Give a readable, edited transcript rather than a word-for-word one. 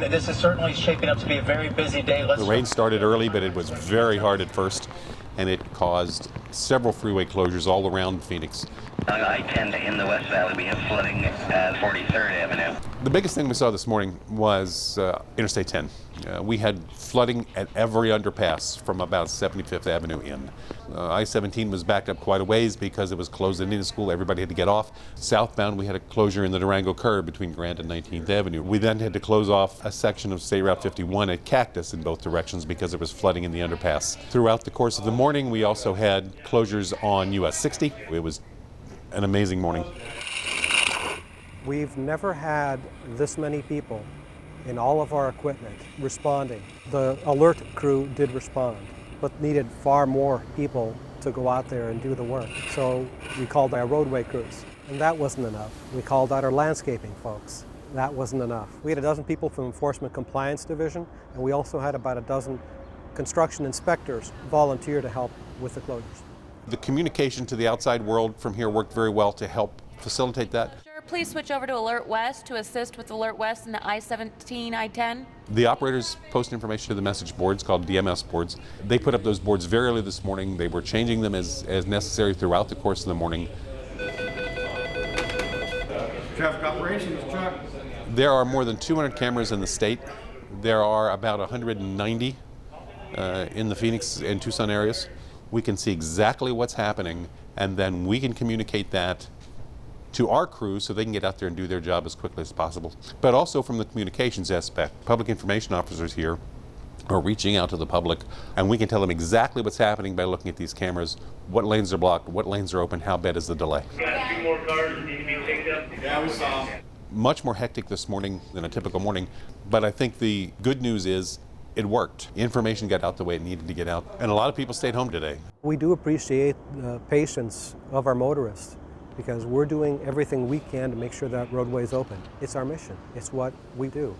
This is certainly shaping up to be a very busy day. The rain started early, but it was very hard at first, and it caused several freeway closures all around Phoenix. On I-10 in the West Valley, we have flooding at 43rd Avenue. The biggest thing we saw this morning was Interstate 10. We had flooding at every underpass from about 75th Avenue in. I-17 was backed up quite a ways because it was closed into school. Everybody had to get off. Southbound, we had a closure in the Durango curve between Grant and 19th Avenue. We then had to close off a section of State Route 51 at Cactus in both directions because there was flooding in the underpass. Throughout the course of the morning, we also had closures on US 60. It was an amazing morning. We've never had this many people in all of our equipment responding. The alert crew did respond, but needed far more people to go out there and do the work. So we called our roadway crews, and that wasn't enough. We called out our landscaping folks. That wasn't enough. We had a dozen people from Enforcement Compliance Division, and we also had about a dozen construction inspectors volunteer to help with the closures. The communication to the outside world from here worked very well to help facilitate that. Please switch over to Alert West to assist with Alert West in the I-17, I-10. The operators post information to the message boards called DMS boards. They put up those boards very early this morning. They were changing them as necessary throughout the course of the morning. Traffic operations, Chuck. There are more than 200 cameras in the state. There are about 190 in the Phoenix and Tucson areas. We can see exactly what's happening, and then we can communicate that to our crews so they can get out there and do their job as quickly as possible. But also from the communications aspect, public information officers here are reaching out to the public, and we can tell them exactly what's happening by looking at these cameras, what lanes are blocked, what lanes are open, how bad is the delay. Got 2 more cars that need to be picked up. Yeah, we saw them. Much more hectic this morning than a typical morning, but I think the good news is it worked. Information got out the way it needed to get out, and a lot of people stayed home today. We do appreciate the patience of our motorists, because we're doing everything we can to make sure that roadway is open. It's our mission. It's what we do.